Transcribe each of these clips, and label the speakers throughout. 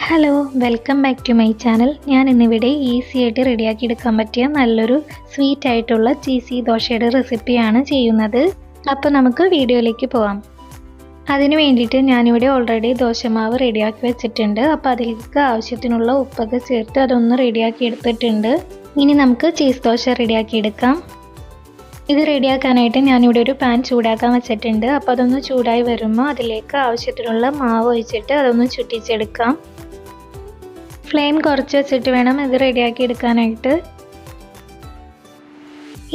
Speaker 1: Hello welcome back to my channel. ഞാൻ ഇന്നിവിടെ easy ആയിട്ട് റെഡിയാക്കി എടുക്കാൻ പറ്റിയ നല്ലൊരു സ്വീറ്റ് ആയിട്ടുള്ള ചീസി ദോശയുടെ റെസിപ്പിയാണ് ചെയ്യുന്നത്. അപ്പോൾ നമുക്ക് വീഡിയോയിലേക്ക് പോകാം. അതിന് വേണ്ടിയിട്ട് ഞാനിവിടെ ഓൾറെഡി ദോശമാവ് റെഡിയാക്കി വെച്ചിട്ടുണ്ട്. അപ്പോൾ അതിലേക്ക് ആവശ്യത്തിനുള്ള ഉപ്പൊക്കെ ചേർത്ത് അതൊന്ന് റെഡിയാക്കി എടുത്തിട്ടുണ്ട്. ഇനി നമുക്ക് ചീസ് ദോശ റെഡിയാക്കി എടുക്കാം. ഇത് റെഡിയാക്കാനായിട്ട് ഞാനിവിടെ ഒരു പാൻ ചൂടാക്കാൻ വെച്ചിട്ടുണ്ട്. അപ്പോൾ അതൊന്ന് ചൂടായി വരുമ്പോൾ അതിലേക്ക് ആവശ്യത്തിനുള്ള മാവ് ഒഴിച്ചിട്ട് അതൊന്ന് ചുറ്റിച്ചെടുക്കാം. ഫ്ലെയിം കുറച്ച് വെച്ചിട്ട് വേണം ഇത് റെഡിയാക്കി എടുക്കാനായിട്ട്.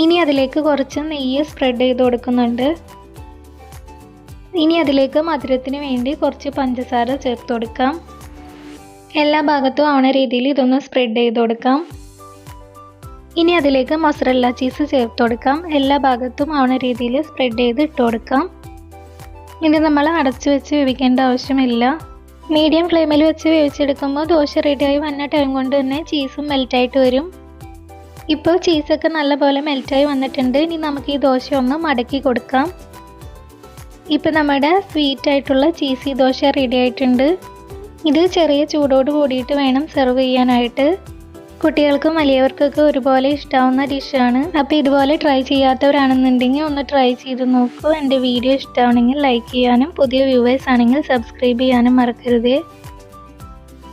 Speaker 1: ഇനി അതിലേക്ക് കുറച്ച് നെയ്യ് സ്പ്രെഡ് ചെയ്ത് കൊടുക്കുന്നുണ്ട്. ഇനി അതിലേക്ക് മധുരത്തിന് വേണ്ടി കുറച്ച് പഞ്ചസാര ചേർത്ത് കൊടുക്കാം. എല്ലാ ഭാഗത്തും ആവണ രീതിയിൽ ഇതൊന്ന് സ്പ്രെഡ് ചെയ്ത് കൊടുക്കാം. ഇനി അതിലേക്ക് മൊസറല്ല ചീസ് ചേർത്ത് കൊടുക്കാം. എല്ലാ ഭാഗത്തും ആവണ രീതിയിൽ സ്പ്രെഡ് ചെയ്ത് ഇട്ട് കൊടുക്കാം. ഇത് നമ്മൾ അടച്ചു വെച്ച് വേവിക്കേണ്ട ആവശ്യമില്ല. മീഡിയം ഫ്ലെയിമിൽ വെച്ച് വേവിച്ചെടുക്കുമ്പോൾ ദോശ റെഡിയായി വന്ന ടൈം കൊണ്ട് തന്നെ ചീസും മെൽറ്റായിട്ട് വരും. ഇപ്പോൾ ചീസൊക്കെ നല്ലപോലെ മെൽറ്റായി വന്നിട്ടുണ്ട്. ഇനി നമുക്ക് ഈ ദോശ ഒന്ന് മടക്കി കൊടുക്കാം. ഇപ്പോൾ നമ്മുടെ സ്വീറ്റ് ആയിട്ടുള്ള ചീസി ദോശ റെഡി ആയിട്ടുണ്ട്. ഇത് ചെറിയ ചൂടോട് കൂടിയിട്ട് വേണം സെർവ് ചെയ്യാനായിട്ട്. കുട്ടികൾക്കും വലിയവർക്കൊക്കെ ഒരുപോലെ ഇഷ്ടമാവുന്ന ഡിഷാണ്. അപ്പോൾ ഇതുപോലെ ട്രൈ ചെയ്യാത്തവരാണെന്നുണ്ടെങ്കിൽ ഒന്ന് ട്രൈ ചെയ്ത് നോക്കൂ. എൻ്റെ വീഡിയോ ഇഷ്ടമാണെങ്കിൽ ലൈക്ക് ചെയ്യാനും പുതിയ വ്യൂവേഴ്സ് ആണെങ്കിൽ സബ്സ്ക്രൈബ് ചെയ്യാനും മറക്കരുതേ.